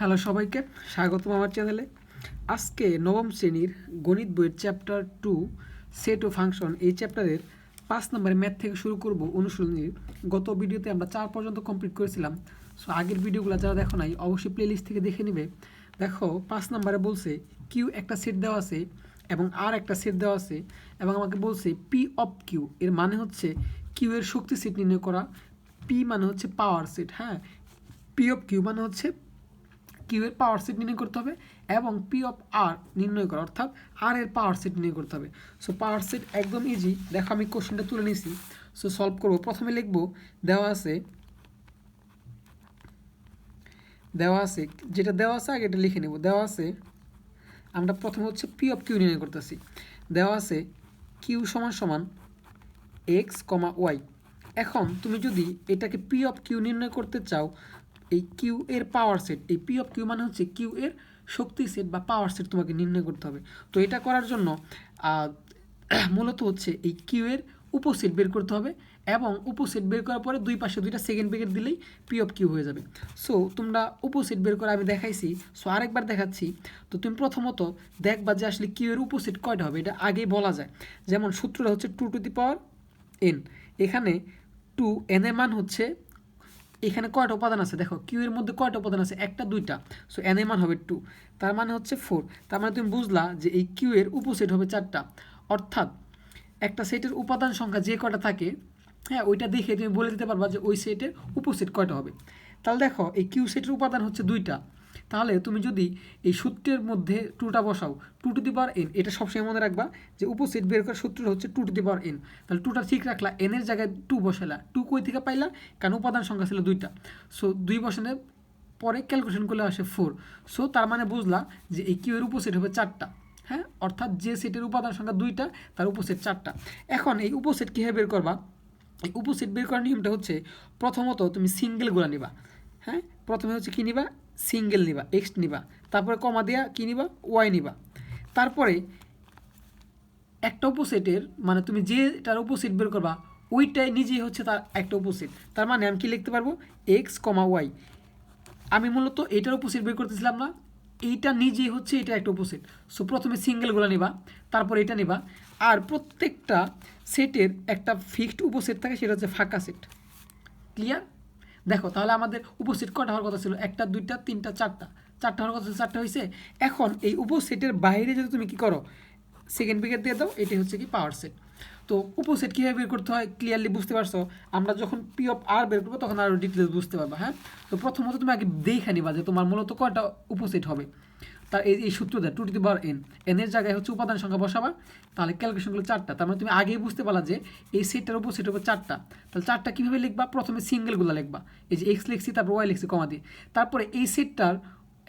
Hello সবাইকে স্বাগতম আমার চ্যানেলে। আজকে নবম শ্রেণীর গণিত বইয়ের চ্যাপ্টার 2 সেট ও ফাংশন এই চ্যাপ্টারের 5 নম্বরের ম্যাথ থেকে শুরু করব অনুশীলনীর। গত ভিডিওতে আমরা 4 পর্যন্ত কমপ্লিট করেছিলাম। সো আগের ভিডিওগুলো যারা দেখো নাই অবশ্যই প্লেলিস্ট থেকে দেখে নিবে। দেখো 5 নম্বরে বলছে কিউ একটা সেট দেওয়া আছে এবং আর একটা সেট দেওয়া আছে এবং আমাকে বলছে পি অফ কিউ, এর মানে হচ্ছে কিউ এর শক্তি সেট নির্ণয় করা। পি মানে হচ্ছে পাওয়ার সেট, হ্যাঁ, পি অফ কিউ মানে হচ্ছে কিউ এর পাওয়ার সেট নির্ণয় করতে হবে এবং পি অফ আর নির্ণয় করা, অর্থাৎ আর এর পাওয়ার সেট নির্ণয় করতে হবে। সো পাওয়ার সেট একদম ইজি। দেখো আমি কোশ্চেনটা তুলে নিয়েছি। সো সলভ করব। প্রথমে লিখব দেওয়া আছে যেটা দেওয়া আছে আগে এটা লিখে নেব। দেওয়া আছে, আমরা প্রথমে হচ্ছে পি অফ কিউ নির্ণয় করতেছি। দেওয়া আছে কিউ সমান সমান এক্স কমা ওয়াই। এখন তুমি যদি এটাকে পি অফ কিউ নির্ণয় করতে চাও, এই কিউ এর পাওয়ার সেট, এই পি অফ কিউ মানে হচ্ছে কিউ এর শক্তি সেট বা পাওয়ার সেট তোমাকে নির্ণয় করতে হবে। তো এটা করার জন্য মূলত হচ্ছে এই কিউ এর উপসেট বের করতে হবে এবং উপসেট বের করার পরে দুই পাশে দুইটা সেকেন্ড ব্র্যাকেট দিলেই পি অফ কিউ হয়ে যাবে। সো তোমরা উপসেট বের করে আমি দেখাইছি, সো আরেকবার দেখাচ্ছি। তো তুমি প্রথমত দেখবা যে আসলে কিউ এর উপসেট কয়টা হবে, এটা আগেই বলা যায়। যেমন সূত্রটা হচ্ছে 2 n। এখানে 2n এর মান হচ্ছে, এখানে কয়টা উপাদান আছে দেখো, কিউ এর মধ্যে কয়টা উপাদান আছে, একটা দুইটা। সো এন এর মান হবে 2, তার মানে হচ্ছে 4। তার মানে তুমি বুঝলা যে এই কিউ এর উপসেট হবে 4টা। অর্থাৎ একটা সেটের উপাদান সংখ্যা যে কয়টা থাকে, হ্যাঁ, ওইটা দেখে তুমি বলে দিতে পারবা যে ওই সেটের উপসেট কয়টা হবে। তাহলে দেখো এই কিউ সেটের উপাদান হচ্ছে 2টা। তাহলে তুমি যদি এই সূত্রের মধ্যে 2টা বসাও, 2n, এটা সবসময় মনে রাখবা যে উপসেট বের করার সূত্রটা হচ্ছে 2n। তাহলে 2টা ঠিক রাখলা, n এর জায়গায় 2 বসালা। 2 কই থেকে পাইলা, কারণ উপাদান সংখ্যা ছিল 2টা। সো 2 বসানোর পরে ক্যালকুলেশন করলে আসে 4। সো তার মানে বুঝলা যে এই কিউ এর উপসেট হবে 4টা। হ্যাঁ, অর্থাৎ যে সেটের উপাদান সংখ্যা 2টা তার উপসেট 4টা। এখন এই উপসেট কীভাবে বের করবা? এই উপসেট বের করার নিয়মটা হচ্ছে প্রথমত তুমি সিঙ্গেলগুলো নিবা। হ্যাঁ, প্রথমে হচ্ছে কী নিবা, সিঙ্গেল নিবা, এক্স নিবা, তারপরে কমা দেওয়া কী নিবা, ওয়াই নিবা। তারপরে একটা উপসেটের মানে তুমি যেটার উপসেট বের করবা ওইটাই নিজেই হচ্ছে তার একটা উপসেট। তার মানে আমি কি লিখতে পারবো, এক্স কমা ওয়াই। আমি মূলত এইটার উপসেট বের করতেছিলাম না, এইটা নিজেই হচ্ছে এটা একটা উপসেট। সো প্রথমে সিঙ্গেলগুলো নিবা, তারপর এটা নিবা। আর প্রত্যেকটা সেটের একটা ফিক্সড উপসেট থাকে, সেটা হচ্ছে ফাঁকা সেট। ক্লিয়ার? দেখো তাহলে আমাদের উপসেট কটা হওয়ার কথা ছিল, 1 2 3 4টা। 4টা হওয়ার কথা ছিল, 4টা হয়েছে। এখন এই উপসেটের বাইরে যদি তুমি কি করো, সেকেন্ড ব্র্যাকেট দিয়ে দাও, এটি হচ্ছে কি পাওয়ার সেট। তো উপসেট কীভাবে বের করতে হয় ক্লিয়ারলি বুঝতে পারছো। আমরা যখন পি অফ আর বের করবো তখন আরও ডিটেলস বুঝতে পারবা। হ্যাঁ, তো প্রথমত তুমি আগে দেখে নিবা যে তোমার মূলত কয়টা উপসেট হবে। তার এই সূত্র দেয় 2n, এর জায়গায় হচ্ছে উপাদান সংখ্যা বসাবা, তাহলে ক্যালকুলেশনগুলো 4টা। তার মানে তুমি আগেই বুঝতে পারলা যে এই সেটটার উপসেট হবে 4টা। তাহলে 4টা কীভাবে লিখবা, প্রথমে সিঙ্গেলগুলো লিখবা, এই যে এক্স লিখছি, তারপর ওয়াই লিখছি কমা দিয়ে। তারপরে এই সেটটার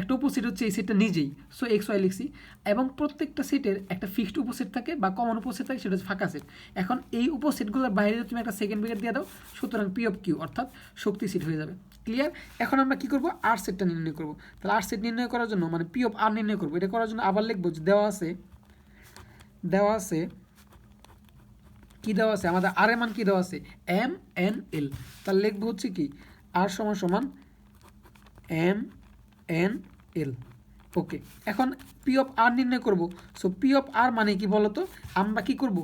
একটা উপসেট হচ্ছে এই সেটটা নিজেই, সো এক্স ওয়াই লিখছি। এবং প্রত্যেকটা সেটের একটা ফিক্সড উপসেট থাকে বা কমন উপসেট থাকে, সেটা হচ্ছে ফাঁকা সেট। এখন এই উপসেটগুলোর বাইরে তুমি একটা সেকেন্ড ব্র্যাকেট দিয়ে দাও, সুতরাং পি অফ কিউ অর্থাৎ শক্তি সেট হয়ে যাবে। ক্লিয়ার? এখন আমরা কী করবো, আর সেটটা নির্ণয় করবো। তাহলে আর সেট নির্ণয় করার জন্য মানে পি অফ আর নির্ণয় করবো, এটা করার জন্য আবার লিখবো যে দেওয়া আছে কি দেওয়া আছে, আমাদের আর এর মান কি দেওয়া আছে, এম এন এল। তাহলে লিখবো হচ্ছে কি আর সমান সমান এম এন এল। ওকে, এখন পি অফ আর নির্ণয় করব। সো পি অফ আর মানে কি বলতো, আমরা কি করব,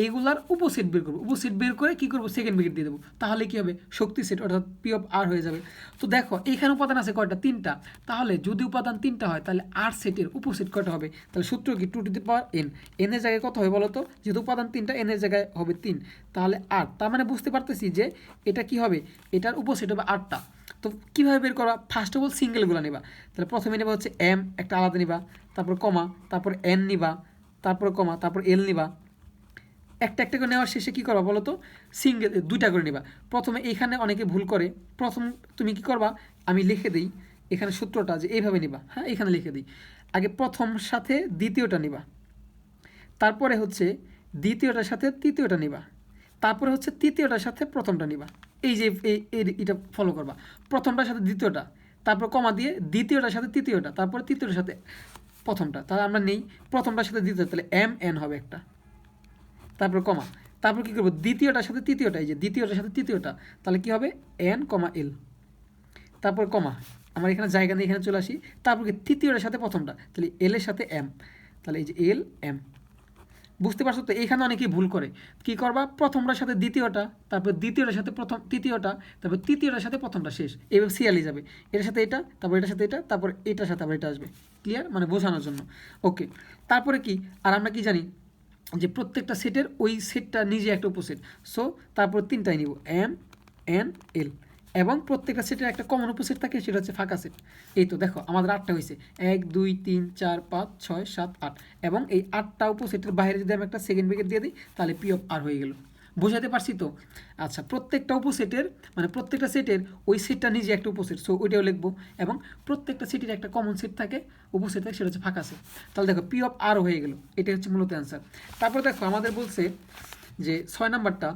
এইগুলার উপসেট বের করবো। উপসেট বের করে কি করব, সেকেন্ড ব্র্যাকেট দিয়ে দেবো। তাহলে কি হবে, শক্তি সেট অর্থাৎ পি অফ আর হয়ে যাবে। তো দেখো এইখানে উপাদান আছে কয়টা, 3টা। তাহলে যদি উপাদান 3টা হয় তাহলে আর সেটের উপসেট কয়টা হবে, তাহলে সূত্র কি 2n। এন এর জায়গায় কত হবে বলতো, যেহেতু উপাদান 3টা, এন এর জায়গায় হবে 3, তাহলে 8। তার মানে বুঝতে পারতেছি যে এটা কি হবে, এটার উপসেট হবে 8টা। তো কীভাবে বের করা, ফার্স্ট অফ অল সিঙ্গেলগুলো নিবা। তাহলে প্রথমে নেবা হচ্ছে এম, একটা আলাদা নিবা, তারপর কমা, তারপর এন নিবা, তারপর কমা, তারপর এল নিবা। একটা একটা করে নেওয়ার শেষে কী করবা বলো তো, সিঙ্গেল 2টা করে নিবা। প্রথমে এইখানে অনেকে ভুল করে, প্রথম তুমি কি করবা, আমি লিখে দিই এখানে সূত্রটা যে এইভাবে নিবা। হ্যাঁ, এখানে লিখে দিই, আগে প্রথম সাথে দ্বিতীয়টা নিবা, তারপরে হচ্ছে দ্বিতীয়টার সাথে তৃতীয়টা নিবা, তারপরে হচ্ছে তৃতীয়টার সাথে প্রথমটা নিবা। এই যে এটা ফলো করবা, প্রথমটার সাথে দ্বিতীয়টা, তারপর কমা দিয়ে দ্বিতীয়টার সাথে তৃতীয়টা, তারপরে তৃতীয়টার সাথে প্রথমটা। তাহলে আমরা নেই প্রথমটার সাথে দ্বিতীয়টা, তাহলে এম এন হবে একটা, তারপর কমা, তারপর কী করবো, দ্বিতীয়টার সাথে তৃতীয়টা, এই যে দ্বিতীয়টার সাথে তৃতীয়টা, তাহলে কী হবে এন কমা এল, তারপর কমা, আমার এখানে জায়গা নিয়ে এখানে চলে আসি, তারপর কি তৃতীয়টার সাথে প্রথমটা, তাহলে এল এর সাথে এম, তাহলে এই যে এল এম। বুঝতে পারছো তো? এখানে অনেকেই ভুল করে, কি করবা, প্রথমটার সাথে দ্বিতীয়টা, তারপর দ্বিতীয়টার সাথে প্রথম তৃতীয়টা, তারপর তৃতীয়টার সাথে প্রথমটা শেষ, এইভাবে সিরিয়ালি যাবে, এটার সাথে এটা, তারপর এটার সাথে এটা, তারপর এটার সাথে আবার এটা আসবে। ক্লিয়ার? মানে বোঝানোর জন্য। ওকে, তারপরে কি, আর আমরা কি জানি যে প্রত্যেকটা সেটের ওই সেটটা নিজে একটা উপসেট, সো তারপর তিনটাই নিব, এম এন এল, এবং প্রত্যেকটা সেটের একটা কমন উপসেট থাকে, সেটা হচ্ছে ফাঁকা সেট। এই তো দেখো আমাদের 8টা হয়েছে, 1 2 3 4 5 6 7 8, এবং এই 8টা উপসেটের বাইরে যদি আমি একটা সেকেন্ড ব্র্যাকেট দিয়ে দিই, তাহলে পি অফ আর হয়ে গেল। বোঝাতে পারছি তো? আচ্ছা, প্রত্যেকটা উপসেটের মানে প্রত্যেকটা সেটের ওই সেটটা নিজে একটা উপসেট, সো ওইটাও লিখবো, এবং প্রত্যেকটা সেটের একটা কমন সেট থাকে, উপসেট থাকে, সেটা হচ্ছে ফাঁকা সেট। তাহলে দেখো পি অফ আর হয়ে গেল, এটাই হচ্ছে মূলত অ্যান্সার। তারপর দেখো আমাদের বলছে যে 6 নাম্বারটা,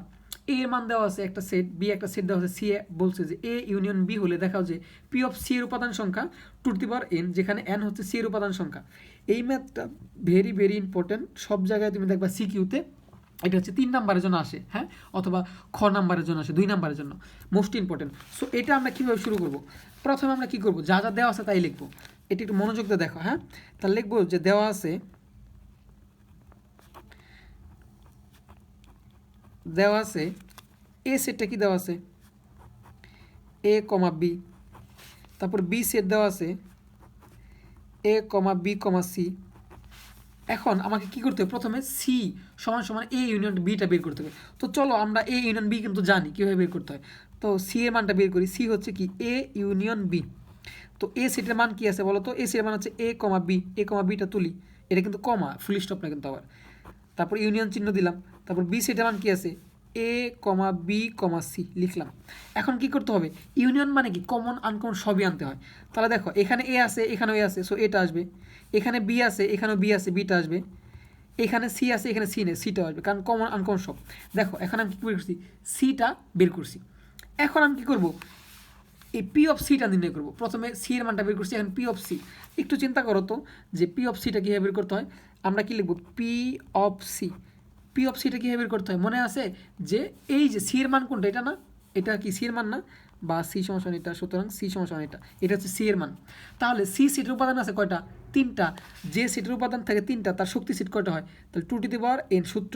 এ এর মান দেওয়া আছে একটা সেট, বি একটা সেট দেওয়া আছে, সি বলছে যে এ ইউনিয়ন বি হলে দেখাও যে পি অফ সি এর উপাদান সংখ্যা টু দি পাওয়ার এন, যেখানে এন হচ্ছে সি এর উপাদান সংখ্যা। এই ম্যাথটা ভেরি ভেরি ইম্পর্টেন্ট, সব জায়গায় তুমি দেখবা সিকিউতে এটা হচ্ছে 3 নাম্বারের জন্য আসে, হ্যাঁ, অথবা খ নাম্বারের জন্য আসে, 2 নাম্বারের জন্য, মোস্ট ইম্পর্টেন্ট। সো এটা আমরা কীভাবে শুরু করব? প্রথমে আমরা কী করব, যা যা দেওয়া আছে তাই লিখবো। এটা একটু মনোযোগ দিয়ে দেখো, হ্যাঁ, তাহলে লিখবো যে দেওয়া আছে এ সেটটা কি দেওয়া আছে, এ কমা বি, তারপর বি সেট দেওয়া আছে এ কমা বি কমা সি। এখন আমাকে কি করতে হবে, প্রথমে সি সমান সমান এ ইউনিয়ন বিটা বের করতে হবে। তো চলো আমরা এ ইউনিয়ন বি কিন্তু জানি কীভাবে বের করতে হয়, তো সি এর মানটা বের করি। সি হচ্ছে কি এ ইউনিয়ন বি, তো এ সেটের মান কি আছে বলো তো, এ সেটের মান হচ্ছে এ কমা বি, এ কমা বিটা তুলি, এটা কিন্তু কমা, ফুল স্টপ না কিন্তু আবার, তারপর ইউনিয়ন চিহ্ন দিলাম, তারপর বি সেটের মান কি আছে এ কমা বি কমা সি লিখলাম। এখন কি করতে হবে, ইউনিয়ন মানে কি কমন আনকমন সবই আনতে হয়। তাহলে দেখো এখানে এ আছে, এখানেও এ আছে, সো এটা আসবে, এখানে বি আছে, এখানেও বি আছে, বিটা আসবে, এখানে সি আছে, এখানে সি নেই, সিটা আসবে, কারণ কমন আনকমন সব। দেখো এখন আমি কী বের করছি, সিটা বের করছি। এখন আমি কী করবো, এই পি অফ সিটা নির্ণয় করবো। প্রথমে সি এর মানটা বের করছি, এখন পি অফ সি। একটু চিন্তা করো তো যে পি অফ সিটা কীভাবে বের করতে হয়। আমরা কি লিখবো, P of C. P of সিটা কীভাবে বের করতে হয় মনে আছে, যে এই যে সি এর মান কোনটা, এটা না, এটা কি সি এর মান না, বা সি সমান এটা, সুতরাং সি সমান এটা, এটা হচ্ছে সি এর মান। তাহলে সি সিটের উপাদান আছে কয়টা, 3টা। যে সিটের উপাদান থাকে 3টা, তার শক্তি সিট কয়টা হয়, তাহলে two to the power n, সূত্র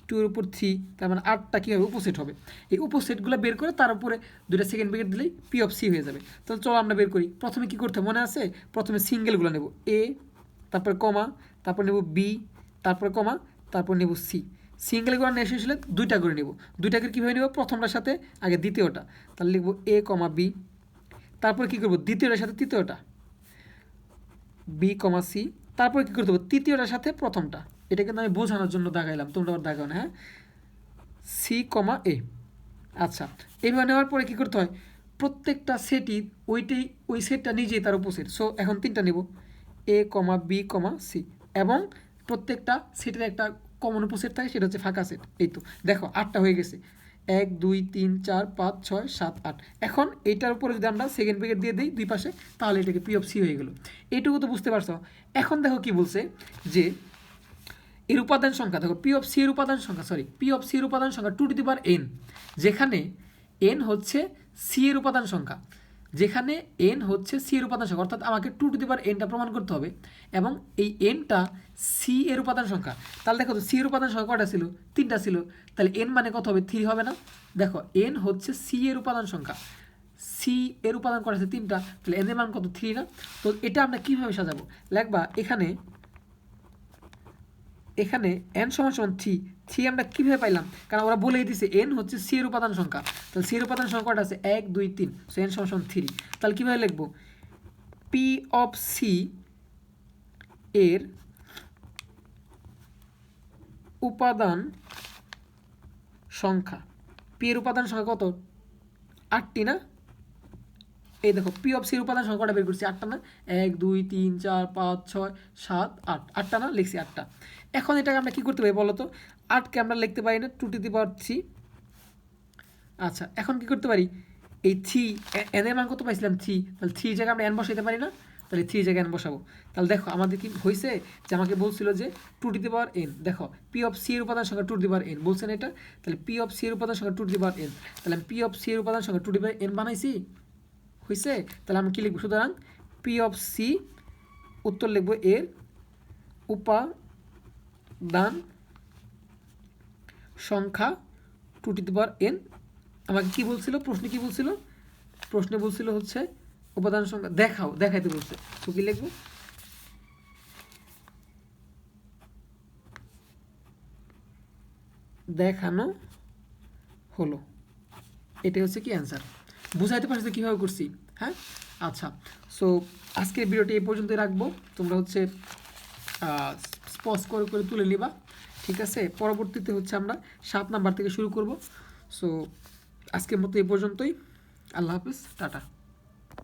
2 এর উপর 3, তার মানে 8টা কী হবে, উপসেট হবে। এই উপসেটগুলো বের করে তার উপরে 2টা সেকেন্ড ব্র্যাকেট দিলেই পি অফ সি হয়ে যাবে। তাহলে চলো আমরা বের করি। প্রথমে কী করতে মনে আছে, প্রথমে সিঙ্গেলগুলো নেব, এ, তারপরে কমা, তারপর নেব বি, তারপরে কমা, তারপর নেব সি। সিঙ্গেলগুলো নিয়ে এসেছিলে 2টা করে নেব, 2টা করে কীভাবে নেব, প্রথমটার সাথে আগে দ্বিতীয়টা, তাহলে লিখবো এ কমা বি, তারপরে কী করবো, দ্বিতীয়টার সাথে তৃতীয়টা, বি কমা সি, তারপরে কী করতে হবে, তৃতীয়টার সাথে প্রথমটা। এটা কিন্তু আমি বোঝানোর জন্য দাগাইলাম, তোমরা আবার দাগাও না, হ্যাঁ, সি কমা এ। আচ্ছা, এইভাবে নেওয়ার পরে কী করতে হয়, প্রত্যেকটা সেটই ওই সেটটা নিজেই তার উপসেট, সো এখন 3টা নেব, এ কমা বি কমা সি, এবং প্রত্যেকটা সেটের একটা কমন উপসেট থাকে, সেটা হচ্ছে ফাঁকা সেট। এই তো দেখো 8টা হয়ে গেছে, 1 2 3 4 5 6 7 8। এখন এইটার উপরে যদি আমরা সেকেন্ড ব্র্যাকেট দিয়ে দিই দুই পাশে, তাহলে এটাকে পি অফ সি হয়ে গেল। এইটুকু তো বুঝতে পারছো। এখন দেখো কি বলছে, যে এর উপাদান সংখ্যা, দেখো পি অফ সি এর উপাদান সংখ্যা, পি অফ সি এর উপাদান সংখ্যা two to the power n, যেখানে এন হচ্ছে সি এর উপাদান সংখ্যা, যেখানে এন হচ্ছে সি এর উপাদান সংখ্যা, অর্থাৎ আমাকে টু টু দি পাওয়ার এনটা প্রমাণ করতে হবে, এবং এই এনটা সি এর উপাদান সংখ্যা। তাহলে দেখো তো সি এর উপাদান সংখ্যা কয়টা ছিল, 3টা ছিল, তাহলে এন মানে কত হবে, 3 হবে না। দেখো এন হচ্ছে সি এর উপাদান সংখ্যা, সি এর উপাদান করা আছে 3টা, তাহলে এন এর মান কত, 3 না। তো এটা আমরা কীভাবে সাজাবো, লিখবা এখানে এন সমান সমান 3 আমরা কীভাবে পাইলাম, কারণ ওরা বলেই দিছে এন হচ্ছে সি এর উপাদান সংখ্যা, তাহলে সি এর উপাদান সংখ্যাটা আছে 1 2 3, সো এন সমান সমান 3। তাহলে কীভাবে লিখবো, পি অফ সি এর উপাদান সংখ্যা, পি এর উপাদান সংখ্যা কত, 8টি না। এই দেখো পি অফ সির উপাদান সংখ্যাটা বের করছি, 8টা না, 1 2 3 4 5 6 7 8, 8টা না, লিখছি 8টা। এখন এটাকে আমরা কী করতে পারি বলো তো, 8কে আমরা লিখতে পারি না টু টু দি পাওয়ার 3। আচ্ছা, এখন কী করতে পারি, এই 3 এন এর মান কত পাইছিলাম 3, তাহলে 3 জায়গায় আমরা এন বসাইতে পারি না, তাহলে 3 জায়গায় এন বসাবো। তাহলে দেখো আমাদের কি হয়েছে, যে আমাকে বলছিল যে two to the power n, দেখো পি অফ সি এর উপাদান সংখ্যা two to the power n বলছেন এটা, তাহলে পি অফ সি এর উপাদান সংখ্যা two to the power n, তাহলে পি অফ সি এর উপাদান সংখ্যা two to the power n বানাইছি, হয়েছে? তাহলে আমরা কী লিখবো? সুতরাং পি অফ সি উত্তর লিখবো এর উপাদান সংখ্যা 2n। আমাকে কি বলছিল প্রশ্নে? কি বলছিল প্রশ্নে? বলছিল হচ্ছে উপাদান সংখ্যা দেখাইতে বলছে। তো কি লিখবো? দেখানো হলো। এটাই হচ্ছে কি অ্যান্সার। বুঝাইতে পারছি কীভাবে করছি? হ্যাঁ, আচ্ছা। সো আজকের ভিডিওটি এই পর্যন্তই রাখবো। তোমরা হচ্ছে স্পজ করে করে তুলে নিবা, ঠিক আছে? পরবর্তীতে হচ্ছে আমরা 7 নাম্বার থেকে শুরু করব। সো আজকের মতো এই পর্যন্তই। আল্লাহ হাফিজ, টাটা।